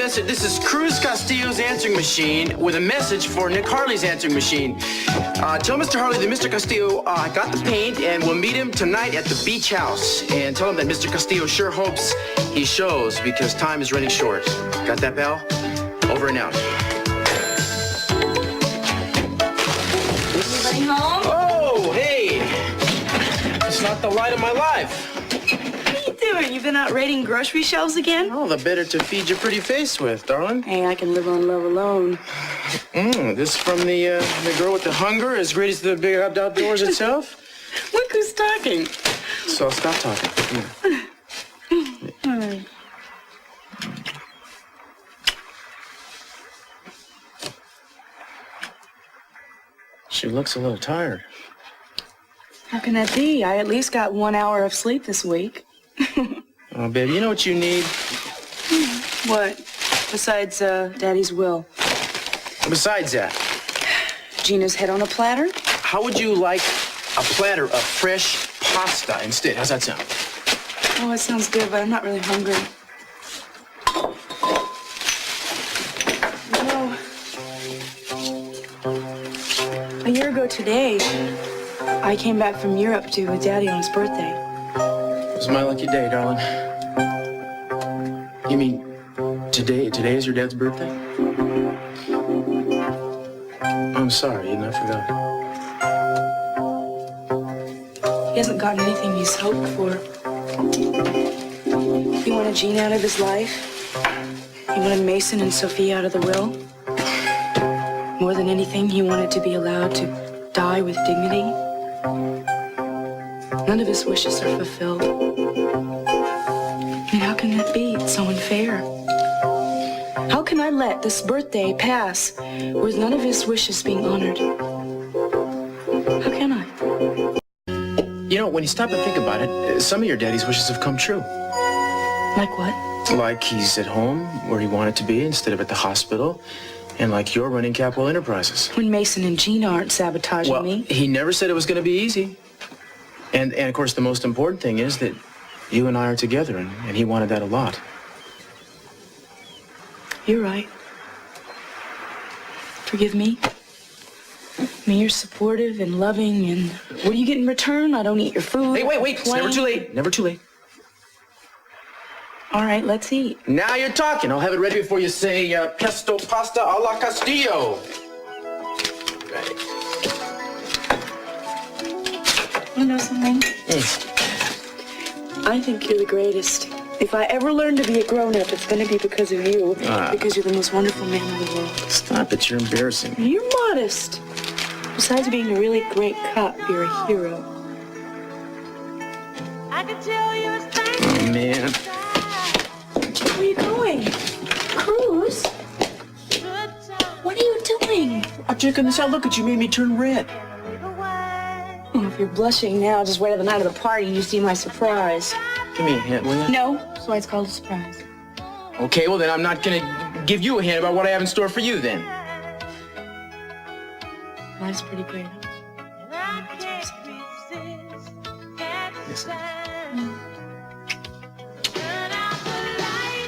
message. This is Cruz Castillo's answering machine with a message for Nick Harley's answering machine. Tell Mr. Harley that Mr. Castillo got the paint and we'll meet him tonight at the beach house. And tell him that Mr. Castillo sure hopes he shows because time is running short. Got that, pal? Over and out. Anybody home? Oh, hey! It's not the light of my life. What are you doing? You been out raiding grocery shelves again? Oh, the better to feed your pretty face with, darling. Hey, I can live on love alone. This from the girl with the hunger, as great as the big outdoors itself? Look who's talking. So stop talking. Yeah. She looks a little tired. How can that be? I at least got 1 hour of sleep this week. Oh, baby, you know what you need? What? Besides, Daddy's will. Besides that, Gina's head on a platter? how would you like a platter of fresh pasta instead? How's that sound? Oh, it sounds good, but I'm not really hungry. You know, a year ago today, I came back from Europe to with Daddy on his birthday. It was my lucky day, darling. You mean today is your dad's birthday? I'm sorry, I forgot. He hasn't gotten anything he's hoped for. He wanted Gina out of his life. He wanted Mason and Sophia out of the will. More than anything, he wanted to be allowed to die with dignity. None of his wishes are fulfilled. I mean, how can that be? It's so unfair. How can I let this birthday pass with none of his wishes being honored? How can I? You know, when you stop and think about it, some of your daddy's wishes have come true. Like what? Like he's at home where he wanted to be instead of at the hospital. And like you're running Capital Enterprises. When Mason and Gina aren't sabotaging me. He never said it was going to be easy. And of course, the most important thing is that you and I are together, and he wanted that a lot. You're right. Forgive me. I mean, you're supportive and loving, and what do you get in return? I don't eat your food. Hey, wait. It's never too late. Never too late. All right, let's eat. Now you're talking. I'll have it ready before you say pesto pasta a la Castillo. Right. You know something? I think you're the greatest. If I ever learn to be a grown-up, it's going to be because of you. Because you're the most wonderful man in the world. Stop it. You're embarrassing me. You're modest. Besides being a really great cop, you're a hero. I can tell you it's Oh, man. Where are you going? Cruz? What are you doing? I'm checking this out. Look at you. Made me turn red. Oh, if you're blushing now, just wait till the night of the party and you see my surprise. Give me a hint, will you? No, that's why it's called a surprise. Okay, well then I'm not going to give you a hint about what I have in store for you then. Life's pretty great. Listen.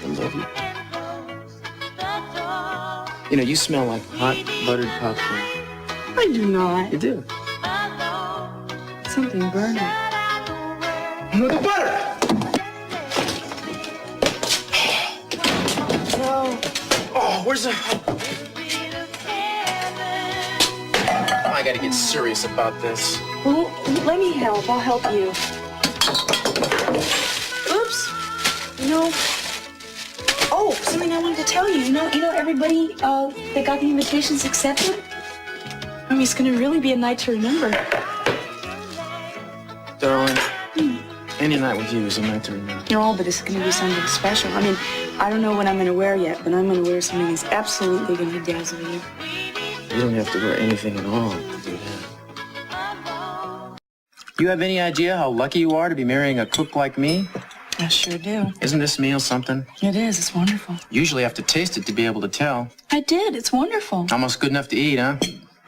I love you. You know, you smell like hot buttered popcorn. I do not. You do. Something burning. No, the butter! No. Oh, where's the... I gotta get serious about this. Well, let me help. I'll help you. Oops. You know... Oh, something I wanted to tell you. You know everybody that got the invitations accepted? I mean, it's gonna really be a night to remember. Darling, any night with you is a night to remember. No, but it's gonna be something special. I mean, I don't know what I'm gonna wear yet, but I'm gonna wear something that's absolutely gonna dazzle you. You don't have to wear anything at all to do that. You have any idea how lucky you are to be marrying a cook like me? I sure do. Isn't this meal something? It is. It's wonderful. Usually have to taste it to be able to tell. I did. It's wonderful. Almost good enough to eat, huh?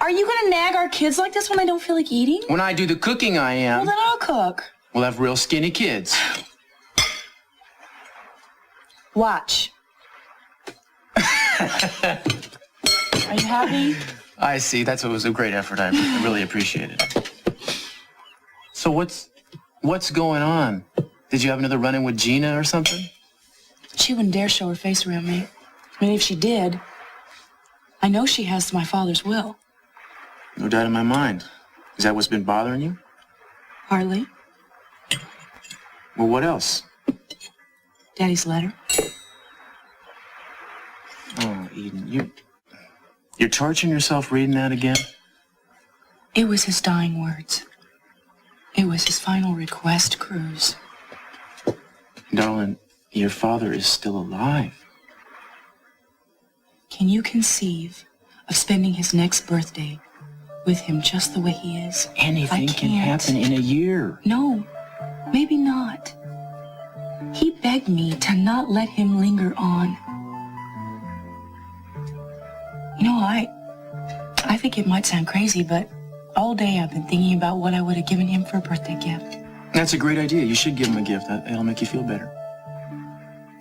Are you gonna nag our kids like this when I don't feel like eating? When I do the cooking, I am. Well, then I'll cook. We'll have real skinny kids. Watch. Are you happy? I see. It was a great effort. I really appreciate it. So what's going on? Did you have another run-in with Gina or something? She wouldn't dare show her face around me. I mean, if she did, I know she has my father's will. No doubt in my mind. Is that what's been bothering you? Hardly. Well, what else? Daddy's letter. Oh, Eden, you're torturing yourself reading that again? It was his dying words. It was his final request, Cruz. Darling, your father is still alive. Can you conceive of spending his next birthday with him just the way he is? Anything can happen in a year. No, maybe not. He begged me to not let him linger on. You know, I think it might sound crazy, but all day I've been thinking about what I would have given him for a birthday gift. That's a great idea. You should give him a gift. It'll make you feel better.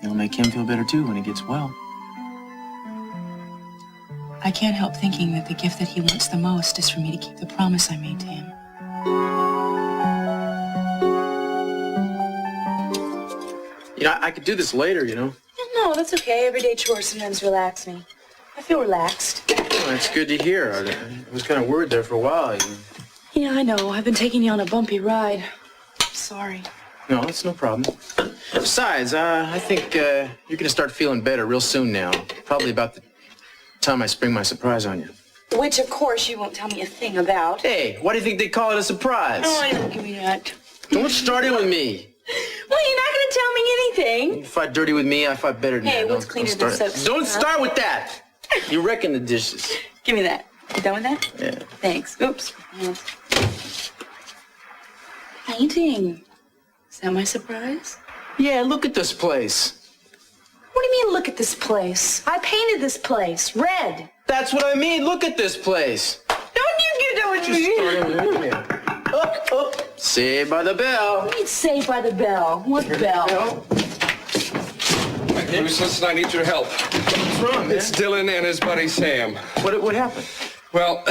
It'll make him feel better, too, when he gets well. I can't help thinking that the gift that he wants the most is for me to keep the promise I made to him. You know, I could do this later, you know. No, that's okay. Everyday chores sometimes relax me. I feel relaxed. Oh, that's good to hear. I was kind of worried there for a while. Yeah, I know. I've been taking you on a bumpy ride. Sorry. No, it's no problem. Besides, I think you're going to start feeling better real soon now. Probably about the time I spring my surprise on you. Which, of course, you won't tell me a thing about. Hey, why do you think they call it a surprise? Oh, I don't give me that. Don't start it with me. Well, you're not going to tell me anything. You fight dirty with me, I fight better than Hey, that. what's cleaner than soap? Don't start with that. You're wrecking the dishes. Give me that. You done with that? Yeah. Thanks. Oops. Painting. Is that my surprise? Yeah, look at this place. What do you mean, look at this place? I painted this place. Red. That's what I mean. Look at this place. Don't you get that with Just me? starting with me. Oh. Saved by the bell. What do you mean, saved by the bell? What bell? Bruce, listen, I need your help. What's wrong, man? It's Dylan and his buddy Sam. What happened? Well,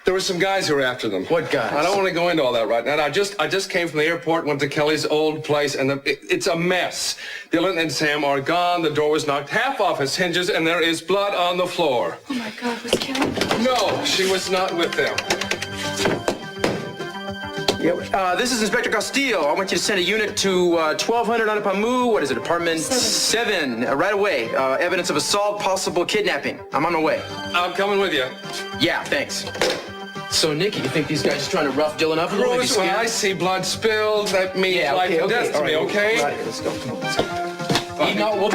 there were some guys who were after them. What guys? I don't want to go into all that right now. I just came from the airport, went to Kelly's old place, and it's a mess. Dylan and Sam are gone. The door was knocked half off its hinges, and there is blood on the floor. Oh, my God. Was Kelly? No, she was not with them. Yeah, this is Inspector Castillo. I want you to send a unit to 1200 on Pamu. What is it? Apartment 7. Right away. Evidence of assault, possible kidnapping. I'm on my way. I'm coming with you. Yeah, thanks. So, Nikki, you think these guys are trying to rough Dylan up a little bit? Bruce, when I see blood spilled, that means life and death to me, okay? All right, let's go. Come on, let's go. No,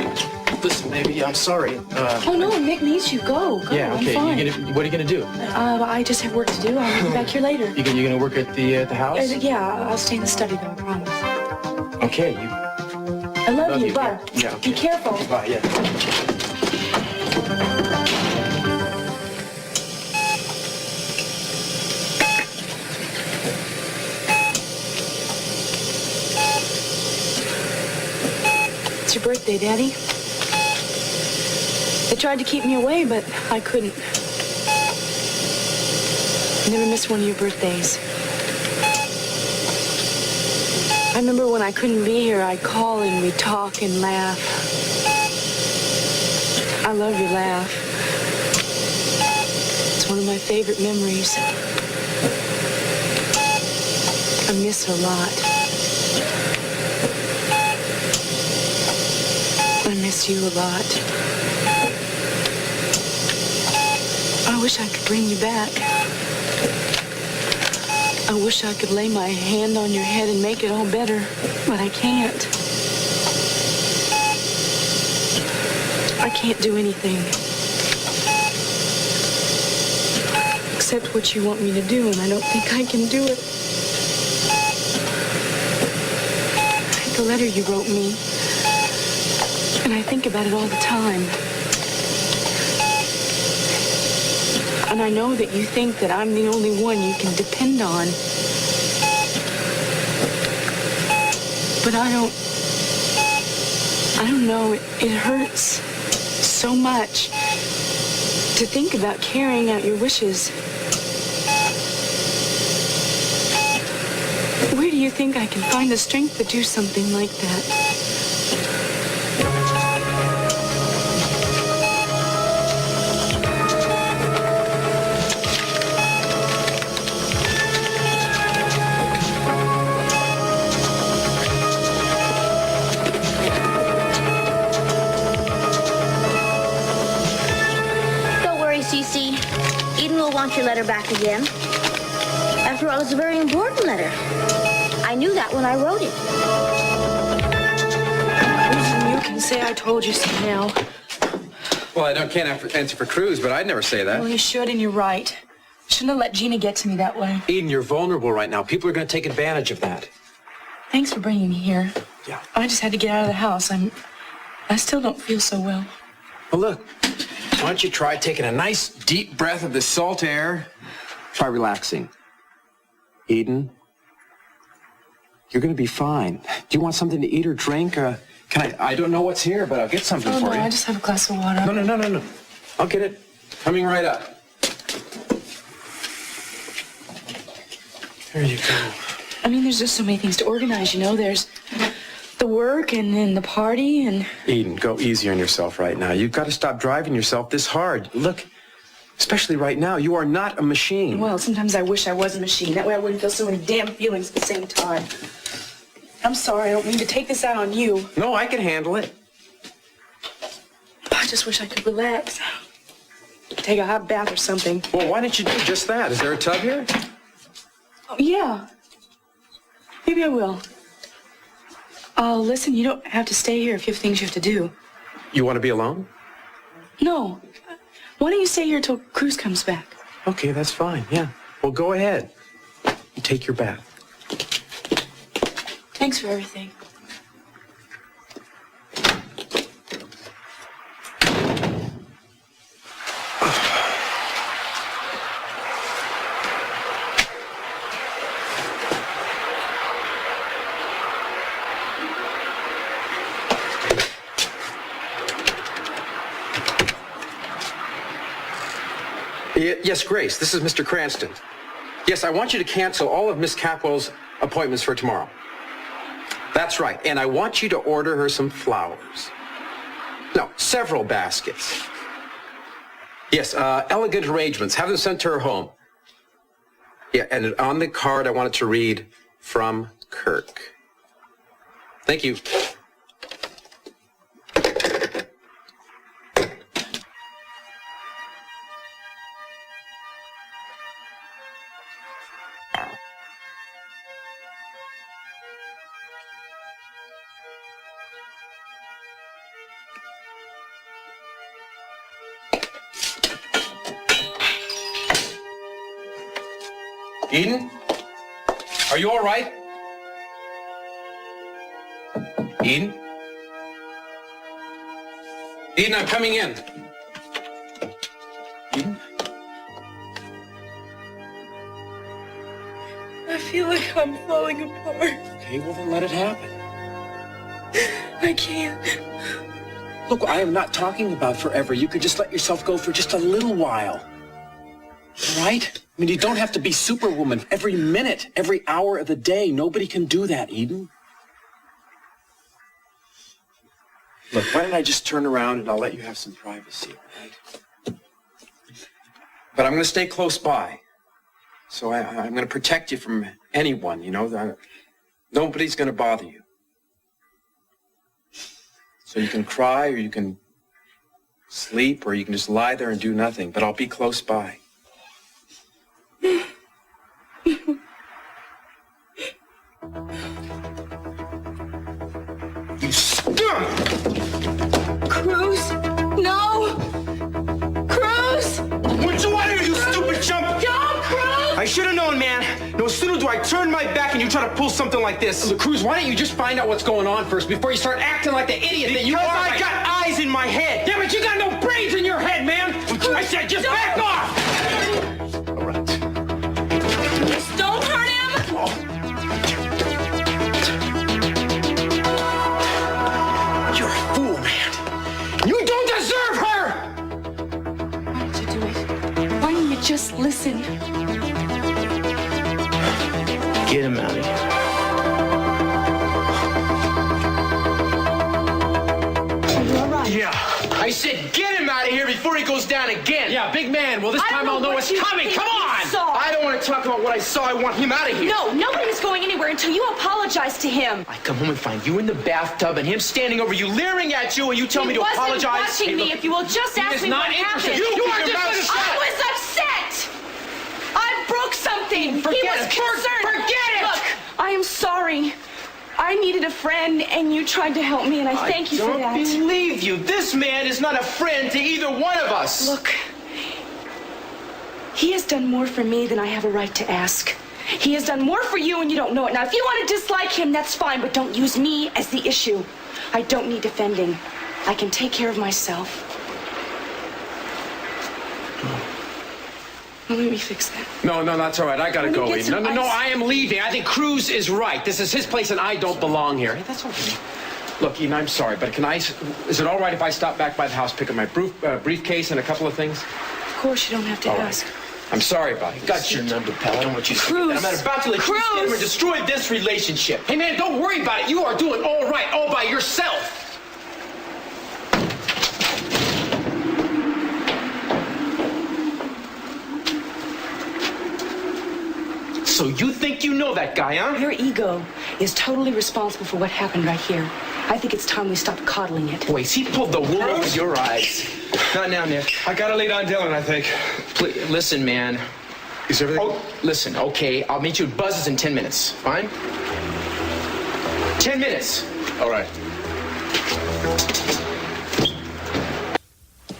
listen, baby, I'm sorry. Oh, no, Nick needs you. Go. Yeah, okay. I'm fine. What are you gonna do? I just have work to do. I'll be back here later. You gonna work at the house? Yeah, I'll stay in the study, though, I promise. Okay, I love you. Bye. Yeah, okay. Be careful. Bye, yeah. It's your birthday, Daddy. They tried to keep me away, but I couldn't. I never missed one of your birthdays. I remember when I couldn't be here, I'd call and we'd talk and laugh. I love your laugh. It's one of my favorite memories. I miss it a lot. I miss you a lot. I wish I could bring you back. I wish I could lay my hand on your head and make it all better, but I can't. I can't do anything except what you want me to do, and I don't think I can do it. The letter you wrote me, and I think about it all the time. And I know that you think that I'm the only one you can depend on. But I don't know. It hurts so much to think about carrying out your wishes. Where do you think I can find the strength to do something like that? Eden will want your letter back again. After all, it's a very important letter. I knew that when I wrote it. You can say I told you so now. Well, I can't answer for Cruz, but I'd never say that. Well, you should, and you're right. Shouldn't have let Gina get to me that way. Eden, you're vulnerable right now. People are going to take advantage of that. Thanks for bringing me here. Yeah. I just had to get out of the house. I still don't feel so well. Well, look, why don't you try taking a nice deep breath of the salt air? Try relaxing. Eden, you're going to be fine. Do you want something to eat or drink? I don't know what's here, but I'll get something for you. I just have a glass of water. No. I'll get it. Coming right up. There you go. I mean, there's just so many things to organize, you know. There's the work and then the party and... Eden, go easy on yourself right now. You've got to stop driving yourself this hard. Look, especially right now, you are not a machine. Well, sometimes I wish I was a machine. That way I wouldn't feel so many damn feelings at the same time. I'm sorry, I don't mean to take this out on you. No, I can handle it. I just wish I could relax. Take a hot bath or something. Well, why don't you do just that? Is there a tub here? Oh, yeah. Maybe I will. Listen, you don't have to stay here if you have things you have to do. You want to be alone? No. Why don't you stay here till Cruz comes back? Okay, that's fine, yeah. Well, go ahead. You take your bath. Thanks for everything. Yes, Grace, this is Mr. Cranston. Yes, I want you to cancel all of Miss Capwell's appointments for tomorrow. That's right, and I want you to order her some flowers. No, several baskets. Yes, elegant arrangements. Have them sent to her home. Yeah, and on the card I want it to read, from Kirk. Thank you. Eden? Are you all right? Eden? Eden, I'm coming in. Eden? I feel like I'm falling apart. Okay, well then let it happen. I can't. Look, I am not talking about forever. You could just let yourself go for just a little while. All right? I mean, you don't have to be Superwoman every minute, every hour of the day. Nobody can do that, Eden. Look, why don't I just turn around and I'll let you have some privacy, all right? But I'm going to stay close by. So I'm going to protect you from anyone, you know. Nobody's going to bother you. So you can cry or you can sleep or you can just lie there and do nothing, but I'll be close by. You stunk! Cruz? No! Cruz! What'd you want here, you stupid chump? Don't, Cruz! I should have known, man. No sooner do I turn my back and you try to pull something like this. Cruz, why don't you just find out what's going on first before you start acting like the idiot that you are? Because I got eyes in my head. Yeah, but you got no brains in your head, man! I said just back off! All right. Just don't hurt him! You're a fool, man. You don't deserve her! Get him out of here. All right. Yeah. I said get him out of here before he goes down again. Yeah, big man. Well, this time I'll know what's coming. Come on! I don't want to talk about what I saw. I want him out of here. No, nobody's going anywhere until you apologize to him. I come home and find you in the bathtub and him standing over you, leering at you, and you tell me to apologize. He wasn't watching me. If you will just ask me what happened. You are just I was upset. I broke something. Forget he was concerned. Forget it. Look, I am sorry. I needed a friend, and you tried to help me, and I thank you for that. I don't believe you. This man is not a friend to either one of us. Look, he has done more for me than I have a right to ask. He has done more for you, and you don't know it. Now, if you want to dislike him, that's fine, but don't use me as the issue. I don't need defending. I can take care of myself. Well, let me fix that. No, that's all right. I gotta go, Eden. No, I am leaving. I think Cruz is right. This is his place, and I don't belong here. Hey, that's okay. Look, Eden, I'm sorry, but is it all right if I stop back by the house, pick up my briefcase and a couple of things? Of course, you don't have to ask. I'm sorry, buddy. Got your number, pal. I don't want you to Cruz. I'm not about to let you stand and destroy this relationship. Hey, man, don't worry about it. You are doing all right, all by yourself. So you think you know that guy, huh? Your ego is totally responsible for what happened right here. I think it's time we stop coddling it. Boy, he pulled the wool over your eyes. Not now, Nick. I gotta lay down Dylan, I think. Please, listen, man. Is everything... Oh, listen, okay. I'll meet you at Buzz's in 10 minutes. Fine? 10 minutes. All right.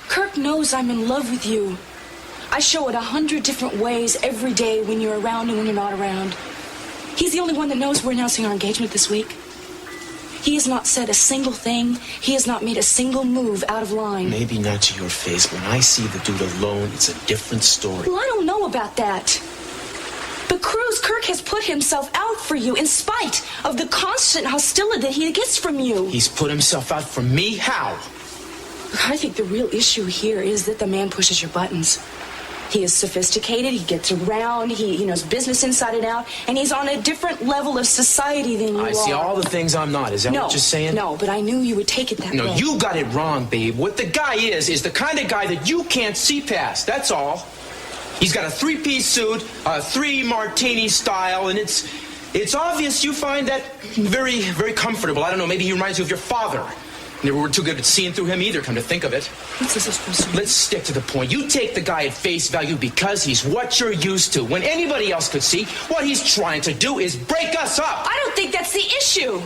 Kirk knows I'm in love with you. I show it 100 different ways every day when you're around and when you're not around. He's the only one that knows we're announcing our engagement this week. He has not said a single thing. He has not made a single move out of line. Maybe not to your face. When I see the dude alone, it's a different story. Well, I don't know about that. But Kirk has put himself out for you in spite of the constant hostility that he gets from you. He's put himself out for me? How? I think the real issue here is that the man pushes your buttons. He is sophisticated, he gets around, he knows business inside and out, and he's on a different level of society than you are. I see all the things I'm not. Is that what you're saying? No, but I knew you would take it that way. No, you got it wrong, babe. What the guy is the kind of guy that you can't see past. That's all. He's got a three-piece suit, a three-martini style, and it's obvious you find that very, very comfortable. I don't know, maybe he reminds you of your father. Never were too good at seeing through him either, come to think of it. What's this supposed to be? Let's stick to the point. You take the guy at face value because he's what you're used to. When anybody else could see, what he's trying to do is break us up. I don't think that's the issue.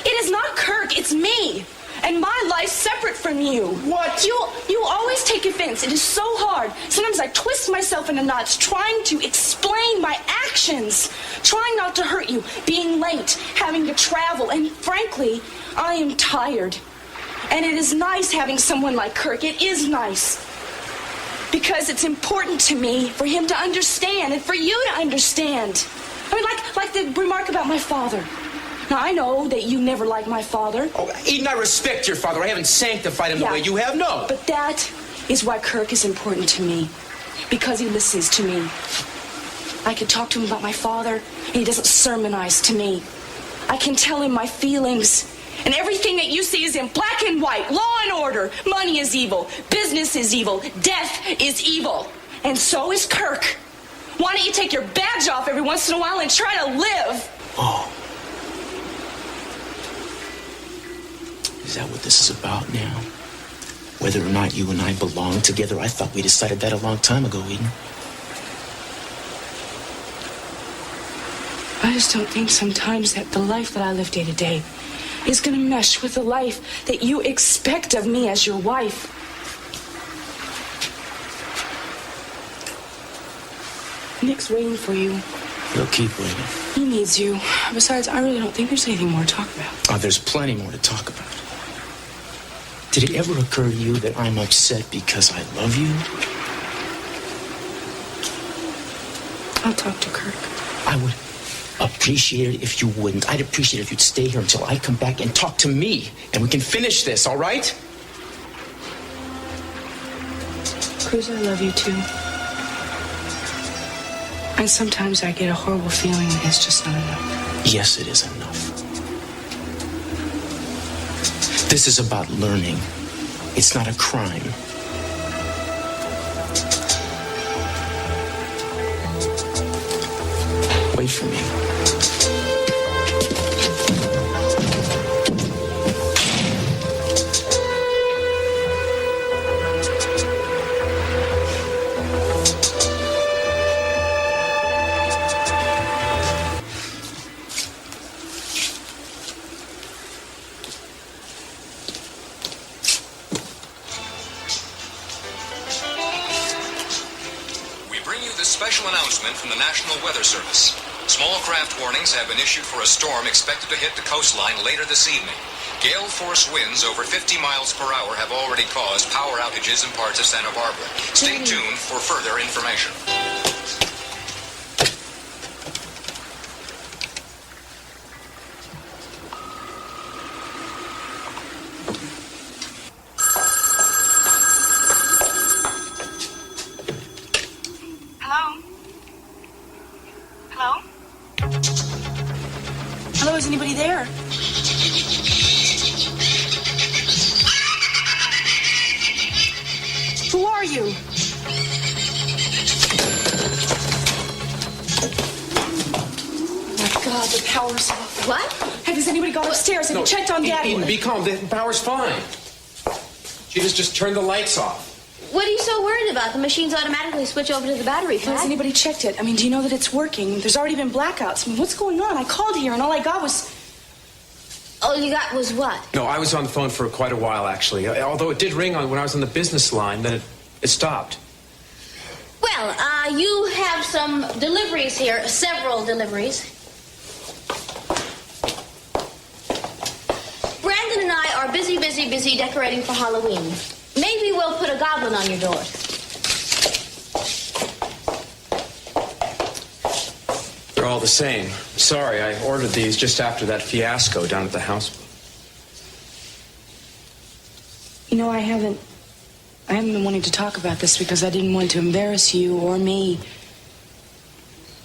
It is not Kirk, it's me. And my life's separate from you. What? You always take offense. It is so hard. Sometimes I twist myself into knots trying to explain my actions. Trying not to hurt you. Being late. Having to travel. And frankly, I am tired. And it is nice having someone like Kirk. It is nice. Because it's important to me for him to understand and for you to understand. I mean, like the remark about my father. Now, I know that you never liked my father. Oh, Eden, I respect your father. I haven't sanctified him the way you have, no. But that is why Kirk is important to me. Because he listens to me. I can talk to him about my father, and he doesn't sermonize to me. I can tell him my feelings. And everything that you see is in black and white. Law and order. Money is evil. Business is evil. Death is evil. And so is Kirk. Why don't you take your badge off every once in a while and try to live? Oh. Is that what this is about now? Whether or not you and I belong together? I thought we decided that a long time ago, Eden. I just don't think sometimes that the life that I live day to day is going to mesh with the life that you expect of me as your wife. Nick's waiting for you. He'll keep waiting. He needs you. Besides, I really don't think there's anything more to talk about. Oh, there's plenty more to talk about. Did it ever occur to you that I'm upset because I love you? I'll talk to Kirk. I would appreciate it if you wouldn't. I'd appreciate it if you'd stay here until I come back and talk to me, and we can finish this, all right? Cruz, I love you too. And sometimes I get a horrible feeling that it's just not enough. Yes, it is enough. This is about learning. It's not a crime. Wait for me. Special announcement from the National Weather Service. Small craft warnings have been issued for a storm expected to hit the coastline later this evening. Gale force winds over 50 miles per hour have already caused power outages in parts of Santa Barbara. Stay tuned for further information. Hello, is anybody there? Who are you? Oh my God, the power's off. What? Hey, has anybody gone upstairs? Have you checked on Daddy? Eden, be calm. The power's fine. She just turned the lights off. What are you so worried about? The machines automatically switch over to the battery Has pack. anybody checked it? I mean, do you know that it's working? There's already been blackouts. I mean, what's going on? I called here and all I got was... All you got was what? No, I was on the phone for quite a while, actually. Although it did ring when I was on the business line, then it stopped. Well, you have some deliveries here, several deliveries. Brandon and I are busy decorating for Halloween. Maybe we'll put a goblin on your door. They're all the same. Sorry, I ordered these just after that fiasco down at the house. You know, I haven't been wanting to talk about this because I didn't want to embarrass you or me.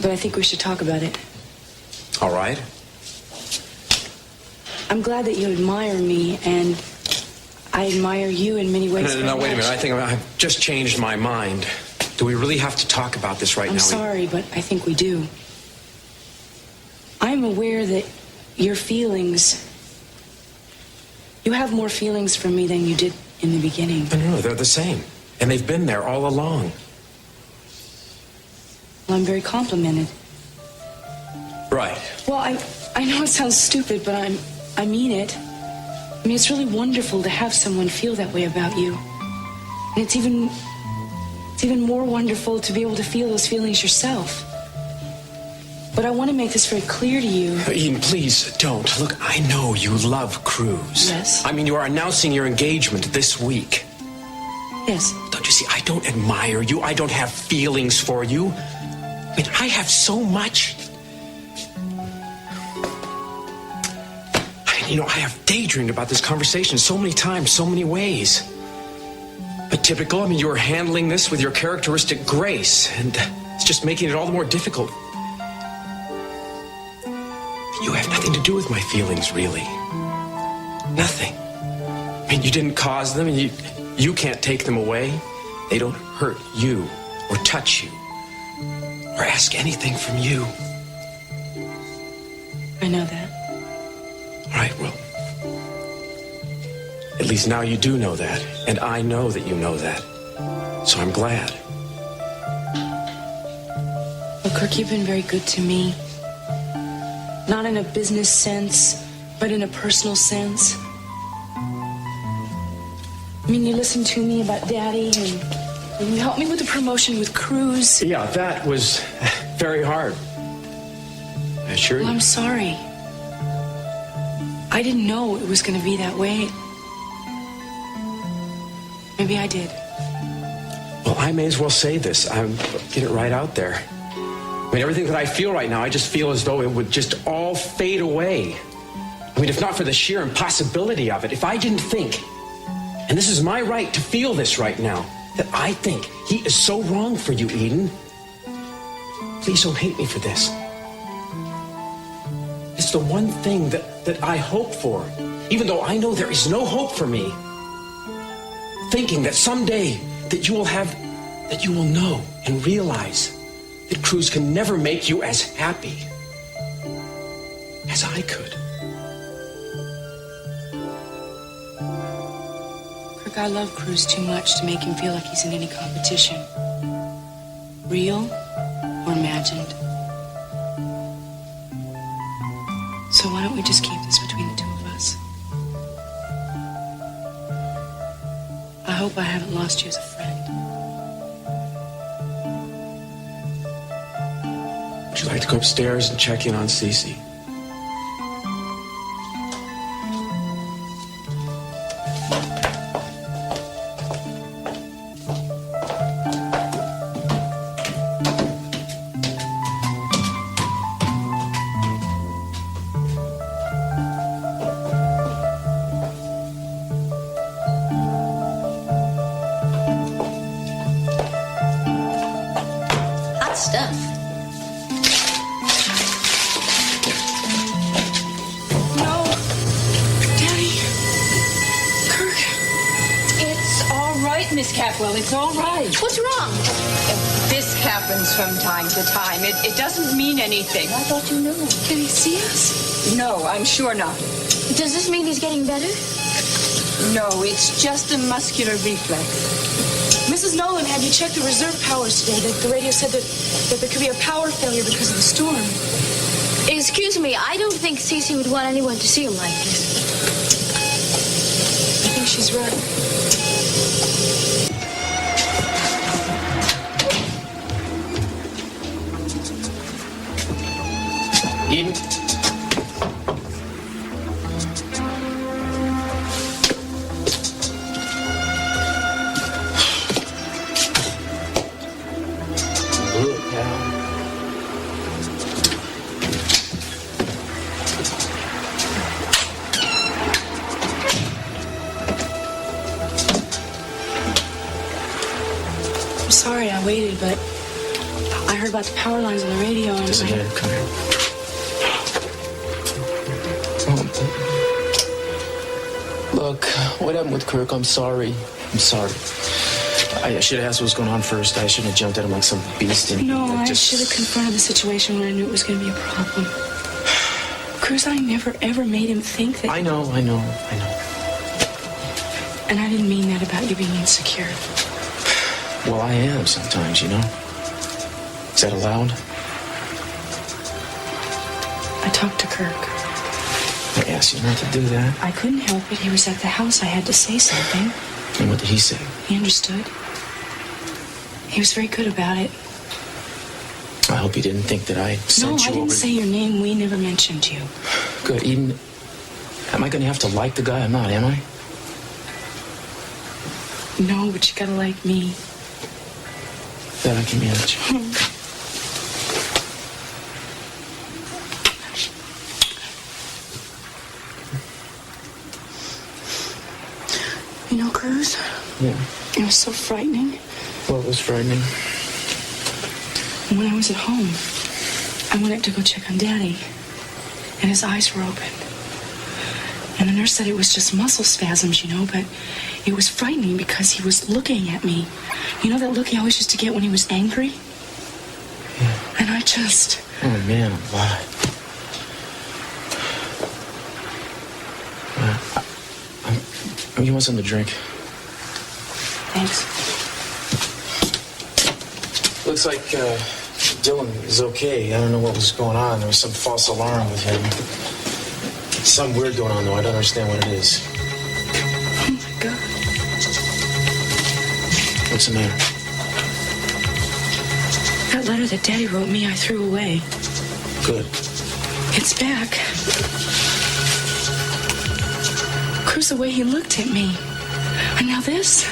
But I think we should talk about it. All right. I'm glad that you admire me, and I admire you in many ways. No, wait a minute. I think I've just changed my mind. Do we really have to talk about this right now? I'm sorry, but I think we do. I'm aware that your feelings... You have more feelings for me than you did in the beginning. No, they're the same. And they've been there all along. Well, I'm very complimented. Right. Well, I know it sounds stupid, but I mean it. I mean, it's really wonderful to have someone feel that way about you. And it's even more wonderful to be able to feel those feelings yourself. But I want to make this very clear to you. Eden, please don't. Look, I know you love Cruz. Yes. I mean, you are announcing your engagement this week. Yes. Don't you see, I don't admire you. I don't have feelings for you. I mean, I have so much. I have daydreamed about this conversation so many times, so many ways. But typical, I mean, you are handling this with your characteristic grace, and it's just making it all the more difficult. You have nothing to do with my feelings, really. Nothing. I mean, you didn't cause them, and you can't take them away. They don't hurt you or touch you or ask anything from you. I know that. All right, well, at least now you do know that, and I know that you know that. So I'm glad. Well, Kirk, you've been very good to me. Not in a business sense, but in a personal sense. I mean, you listened to me about Daddy, and you helped me with the promotion with Cruz. Yeah, that was very hard. I assure you. Well, I'm sorry. I didn't know it was going to be that way. Maybe I did. Well, I may as well say this. Get it right out there. I mean, everything that I feel right now, I just feel as though it would just all fade away. I mean, if not for the sheer impossibility of it, if I didn't think, and this is my right to feel this right now, that I think he is so wrong for you, Eden. Please don't hate me for this. It's the one thing that I hope for, even though I know there is no hope for me. Thinking that someday that you will know and realize that Cruz can never make you as happy as I could. Kirk, I love Cruz too much to make him feel like he's in any competition. Real or imagined. So why don't we just keep this between the two of us? I hope I haven't lost you as a friend. Would you like to go upstairs and check in on Cece? Hot stuff. No! Daddy! Kirk! It's all right, Miss Capwell. It's all right. What's wrong? This happens from time to time. It doesn't mean anything. I thought you knew. Can he see us? No, I'm sure not. Does this mean he's getting better? No, it's just a muscular reflex. Mrs. Nolan had you check the reserve powers today. The radio said that there could be a power failure because of the storm. Excuse me, I don't think Cece would want anyone to see him like this. I think she's right. Eden? Look, pal. I'm sorry I waited, but I heard about the power lines on the radio and Listen here, come here. Look, what happened with Kirk? I'm sorry. I'm sorry. I should have asked what was going on first. I shouldn't have jumped at him like some beast. And No, I should have confronted the situation when I knew it was going to be a problem. Cruz, I never, ever made him think that... I know. And I didn't mean that about you being insecure. Well, I am sometimes, you know. Is that allowed? I talked to Kirk. I asked you not to do that. I couldn't help it. He was at the house. I had to say something. And what did he say? He understood. He was very good about it. I hope he didn't think that I sent No, you I didn't over... say your name. We never mentioned you. Good, Eden. Am I going to have to like the guy? I'm not, am I? No, but you gotta like me. That I can manage. You know, Cruz, Yeah. it was so frightening. What was frightening? When I was at home, I went up to go check on Daddy, and his eyes were open. And the nurse said it was just muscle spasms, you know, but it was frightening because he was looking at me. You know that look he always used to get when he was angry? Yeah. And I just... Oh, man, I'm alive. You want something to drink? Thanks. Looks like Dylan is okay. I don't know what was going on. There was some false alarm with him. Something weird going on, though. I don't understand what it is. Oh, my God. What's the matter? That letter that Daddy wrote me, I threw away. Good. It's back. Cruz, the way he looked at me. And now this...